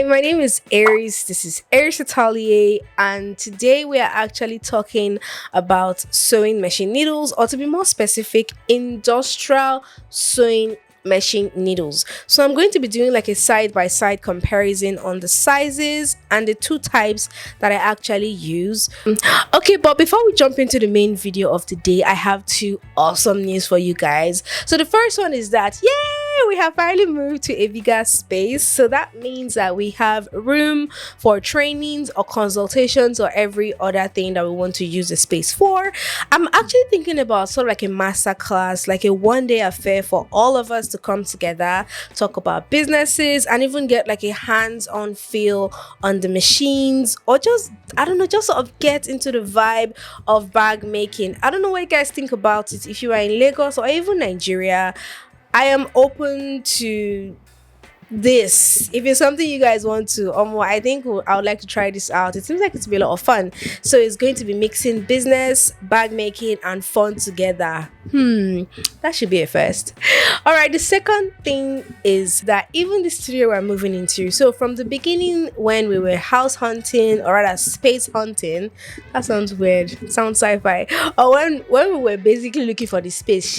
Hi, my name is Eris. This is Eris Atelier, and today we are actually talking about sewing machine needles, or to be more specific, industrial sewing machine needles. So I'm going to be doing like a side by side comparison on the sizes and the two types that I actually use. Okay, but before we jump into the main video of the day, I have two awesome news for you guys. So the first one is that yay, we have finally moved to a bigger space. So that means that we have room for trainings or consultations or every other thing that we want to use the space for. I'm actually thinking about sort of like a master class, like a one-day affair for all of us to come together, talk about businesses, and even get like a hands-on feel on the machines, or just, I don't know, just sort of get into the vibe of bag making. I don't know what you guys think about it. If you are in Lagos or even Nigeria, I am open to this. If it's something you guys want to, I think I would like to try this out. It seems like it's be a lot of fun. So it's going to be mixing business, bag making, and fun together. That should be a first. All right, the second thing is that even the studio we're moving into, so from the beginning when we were house hunting, or rather space hunting, that sounds weird, sounds sci-fi, or when we were basically looking for the space,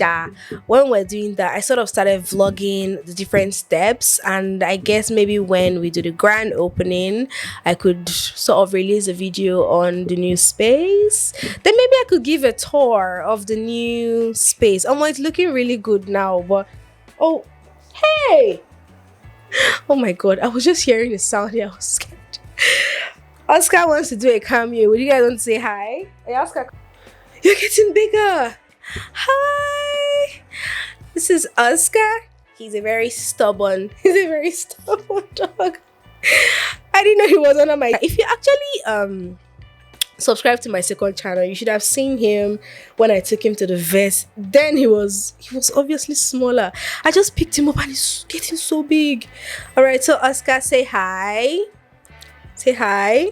when we're doing that, I sort of started vlogging the different steps, and I guess maybe when we do the grand opening, I could sort of release a video on the new space. Then maybe I could give a tour of the new space. It's looking really good now, but oh, hey, oh my god, I was just hearing the sound here. I was scared. Oscar wants to do a cameo. Would you guys want to say hi? Hey, Oscar, you're getting bigger. Hi, this is Oscar. He's a very stubborn dog. I didn't know he was under my. If you actually subscribe to my second channel, you should have seen him when I took him to the vet. Then he was obviously smaller. I just picked him up and he's getting so big. All right, so Oscar, say hi. Say hi.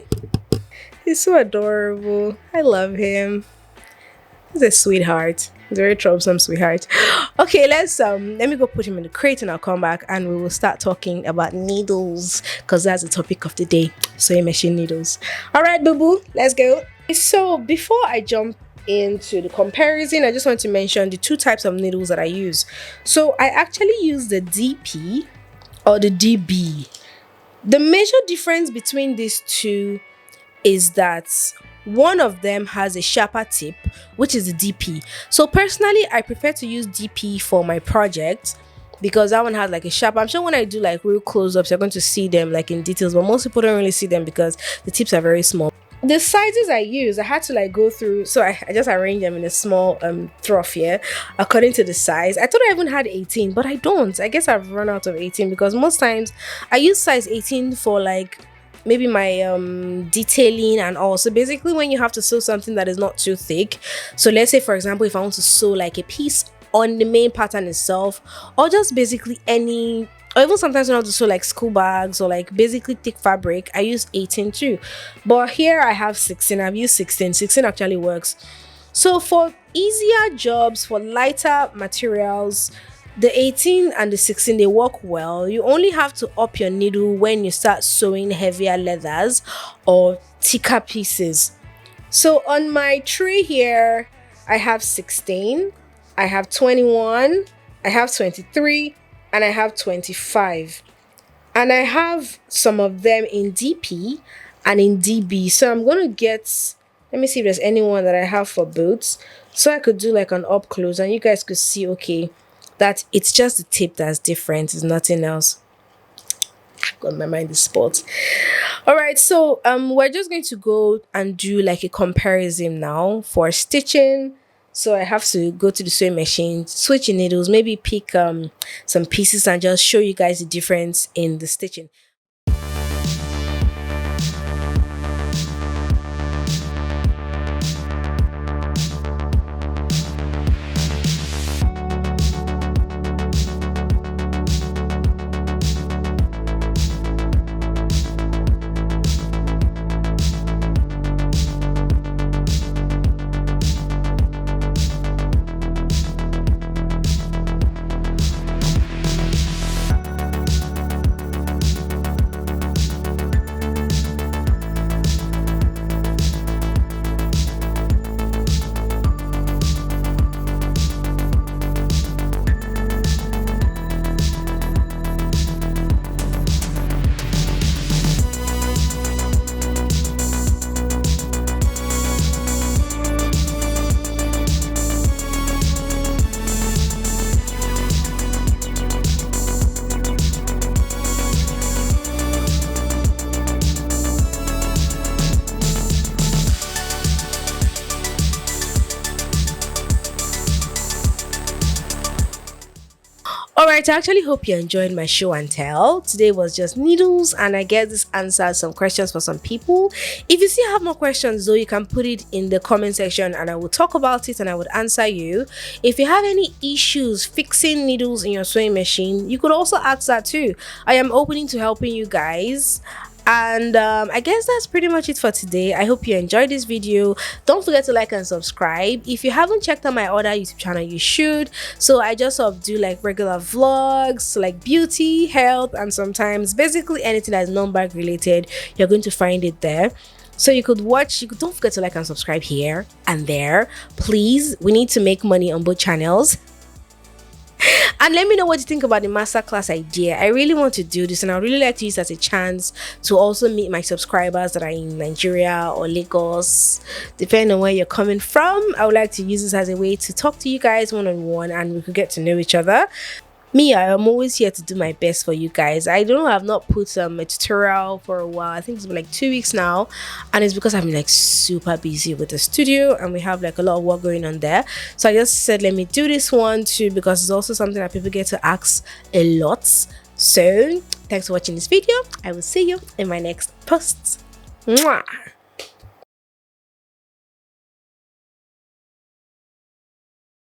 He's so adorable. I love him. He's a sweetheart. He's a very troublesome sweetheart. Okay, let me go put him in the crate and I'll come back and we will start talking about needles, because that's the topic of the day, sewing machine needles. All right, boo boo, let's go. So before I jump into the comparison, I just want to mention the two types of needles that I use. So I actually use the DP or the DB. The major difference between these two is that one of them has a sharper tip, which is the DP. So personally, I prefer to use DP for my project because that one has like a sharp. I'm sure when I do like real close-ups, you're going to see them like in details, but most people don't really see them because the tips are very small. The sizes I use, I had to like go through, so I just arranged them in a small trough here according to the size. I thought I even had 18, but I don't. I guess I've run out of 18 because most times I use size 18 for like maybe my detailing and all. So basically when you have to sew something that is not too thick, so let's say for example if I want to sew like a piece on the main pattern itself, or just basically any, or even sometimes when I have to sew like school bags or like basically thick fabric, I use 18 too. But here I have 16. I've used 16 actually works. So for easier jobs, for lighter materials, the 18 and the 16, they work well. You only have to up your needle when you start sewing heavier leathers or thicker pieces. So on my tray here, I have 16, I have 21, I have 23, and I have 25. And I have some of them in DP and in DB. So I'm going to get, let me see if there's anyone that I have for boots. So I could do like an up close and you guys could see, okay, that it's just the tip that's different, it's nothing else. God, my mind is spot. All right, so we're just going to go and do like a comparison now for stitching. So I have to go to the sewing machine, switch the needles, maybe pick some pieces and just show you guys the difference in the stitching. Alright, I actually hope you enjoyed my show and tell. Today was just needles, and I guess this answered some questions for some people. If you still have more questions though, you can put it in the comment section and I will talk about it and I would answer you. If you have any issues fixing needles in your sewing machine, you could also ask that too. I am open to helping you guys. And I guess that's pretty much it for today. I hope you enjoyed this video. Don't forget to like and subscribe. If you haven't checked out my other YouTube channel, you should. So I just sort of do like regular vlogs, like beauty, health, and sometimes basically anything that's non-bag related. You're going to find it there. So you could watch. Don't forget to like and subscribe here and there, please. We need to make money on both channels. And let me know what you think about the masterclass idea. I really want to do this, and I really like to use it as a chance to also meet my subscribers that are in Nigeria or Lagos, depending on where you're coming from. I would like to use this as a way to talk to you guys one-on-one, and we could get to know each other. Me, I am always here to do my best for you guys. I don't know, I've not put a tutorial for a while. I think it's been like 2 weeks now, and it's because I've been like super busy with the studio and we have like a lot of work going on there. So I just said let me do this one too, because it's also something that people get to ask a lot. So thanks for watching this video. I will see you in my next post. Mwah!